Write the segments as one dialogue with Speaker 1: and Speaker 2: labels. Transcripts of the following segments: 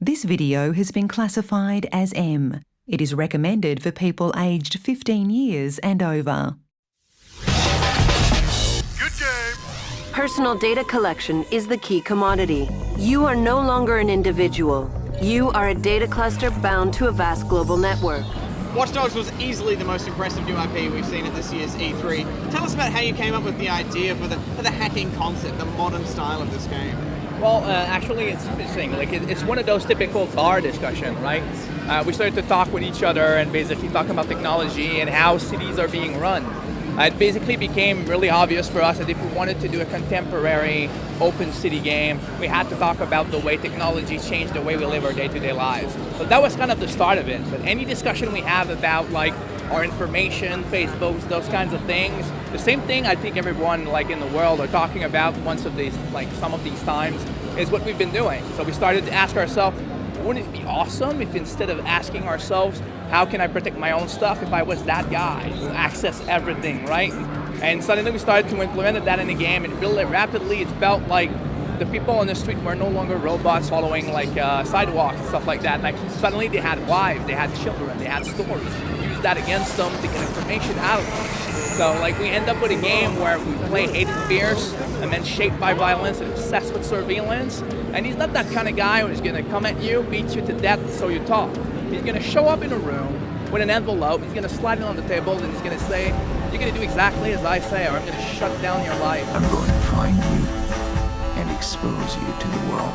Speaker 1: This video has been classified as M. It is recommended for people aged 15 years and over.
Speaker 2: Good game.
Speaker 3: Personal data collection is the key commodity. You are no longer an individual. You are a data cluster bound to a vast global network.
Speaker 4: Watchdogs was easily the most impressive new IP we've seen at this year's E3. Tell us about how you came up with the idea for the hacking concept, the modern style of this game.
Speaker 5: Well, actually, it's interesting. Like, it's one of those typical bar discussion, right? We started to talk with each other and basically talk about technology and how cities are being run. It basically became really obvious for us that if we wanted to do a contemporary open city game, we had to talk about the way technology changed the way we live our day-to-day lives. So that was kind of the start of it. But any discussion we have about like our information, Facebooks, those kinds of things, the same thing I think everyone like in the world are talking about once of these, like some of these times, is what we've been doing. So we started to ask ourselves, wouldn't it be awesome if instead of asking ourselves, how can I protect my own stuff, if I was that guy who access everything, right? And suddenly we started to implement that in the game, and really rapidly it felt like the people on the street were no longer robots following like sidewalks and stuff like that. Like suddenly they had wives, they had children, they had stories. We used that against them to get information out of them. So like we end up with a game where we play hated fierce and then shaped by violence and obsessed with surveillance. And he's not that kind of guy who's gonna come at you, beat you to death so you talk. He's gonna show up in a room with an envelope, he's gonna slide it on the table and he's gonna say, you're gonna do exactly as I say or I'm gonna shut down your life.
Speaker 6: I'm going to find you and expose you to the world.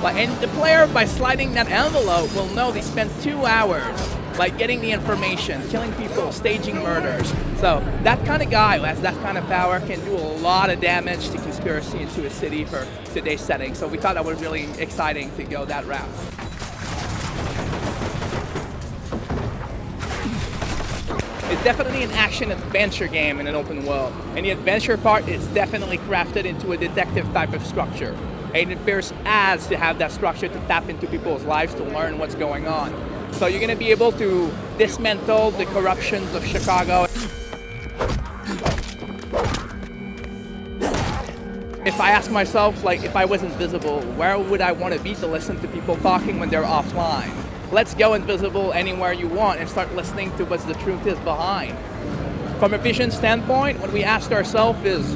Speaker 5: And the player, by sliding that envelope, will know they spent 2 hours like getting the information, killing people, staging murders. So that kind of guy who has that kind of power can do a lot of damage to conspiracy into a city for today's setting. So we thought that was really exciting to go that route. It's definitely an action-adventure game in an open world. And the adventure part is definitely crafted into a detective type of structure. And it appears as to have that structure to tap into people's lives to learn what's going on. So you're going to be able to dismantle the corruptions of Chicago. If I ask myself, like, if I was invisible, where would I want to be to listen to people talking when they're offline? Let's go invisible anywhere you want and start listening to what the truth is behind. From a vision standpoint, what we asked ourselves is,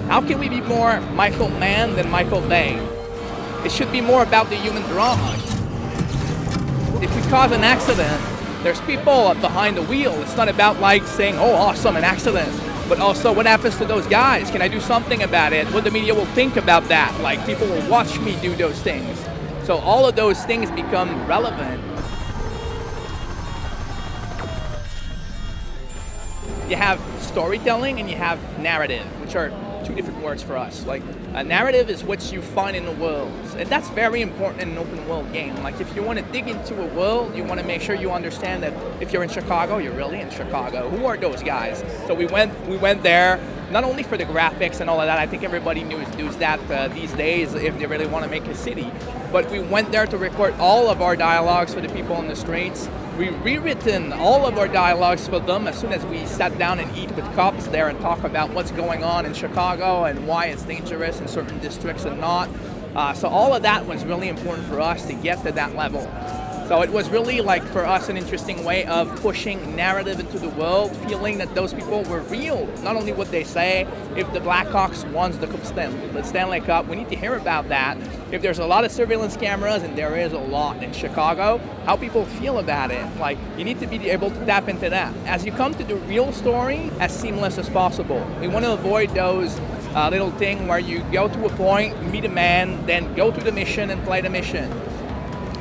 Speaker 5: how can we be more Michael Mann than Michael Bay? It should be more about the human drama. If we cause an accident, there's people behind the wheel. It's not about like saying, oh, awesome, an accident. But also, what happens to those guys? Can I do something about it? What the media will think about that? Like, people will watch me do those things. So all of those things become relevant. You have storytelling and you have narrative, which are two different words for us. Like, a narrative is what you find in the world, and that's very important in an open world game. Like, if you want to dig into a world, you want to make sure you understand that if you're in Chicago, you're really in Chicago. Who are those guys? So we went there, not only for the graphics and all of that. I think everybody knows that these days if they really want to make a city. But we went there to record all of our dialogues for the people on the streets. We've rewritten all of our dialogues for them as soon as we sat down and eat with cops there and talk about what's going on in Chicago and why it's dangerous in certain districts and not. So all of that was really important for us to get to that level. So it was really, like, for us, an interesting way of pushing narrative into the world, feeling that those people were real, not only what they say. If the Blackhawks won the Stanley Cup, we need to hear about that. If there's a lot of surveillance cameras, and there is a lot in Chicago, how people feel about it. Like, you need to be able to tap into that. As you come to the real story, as seamless as possible. We want to avoid those little thing where you go to a point, meet a man, then go to the mission and play the mission.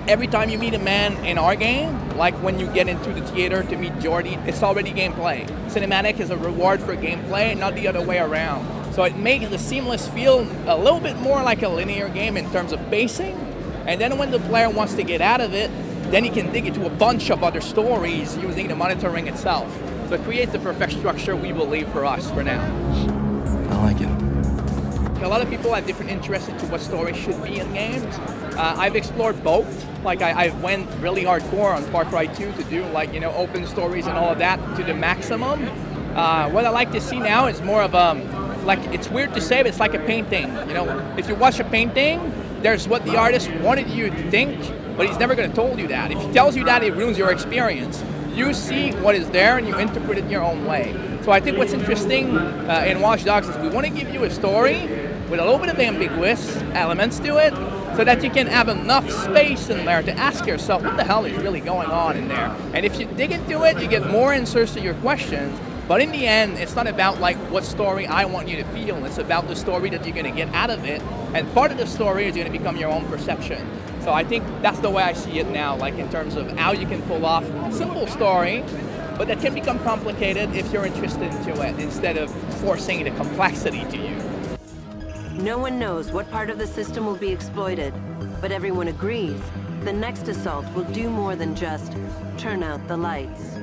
Speaker 5: Every time you meet a man in our game, like when you get into the theater to meet Jordy, it's already gameplay. Cinematic is a reward for gameplay, not the other way around. So it makes the seamless feel a little bit more like a linear game in terms of pacing. And then when the player wants to get out of it, then he can dig into a bunch of other stories using the monitoring itself. So it creates the perfect structure, we believe, for us for now.
Speaker 6: I like it.
Speaker 5: A lot of people have different interests into what stories should be in games. I've explored both. Like I went really hardcore on Far Cry 2 to do open stories and all of that to the maximum. What I like to see now is more of it's weird to say, but it's like a painting. If you watch a painting, there's what the artist wanted you to think, but he's never going to tell you that. If he tells you that, it ruins your experience. You see what is there and you interpret it your own way. So I think what's interesting in Watch Dogs is we want to give you a story with a little bit of ambiguous elements to it, so that you can have enough space in there to ask yourself, what the hell is really going on in there? And if you dig into it, you get more answers to your questions. But in the end, it's not about like what story I want you to feel. It's about the story that you're going to get out of it. And part of the story is going to become your own perception. So I think that's the way I see it now, like in terms of how you can pull off a simple story, but that can become complicated if you're interested into it, instead of forcing the complexity to you.
Speaker 3: No one knows what part of the system will be exploited, but everyone agrees the next assault will do more than just turn out the lights.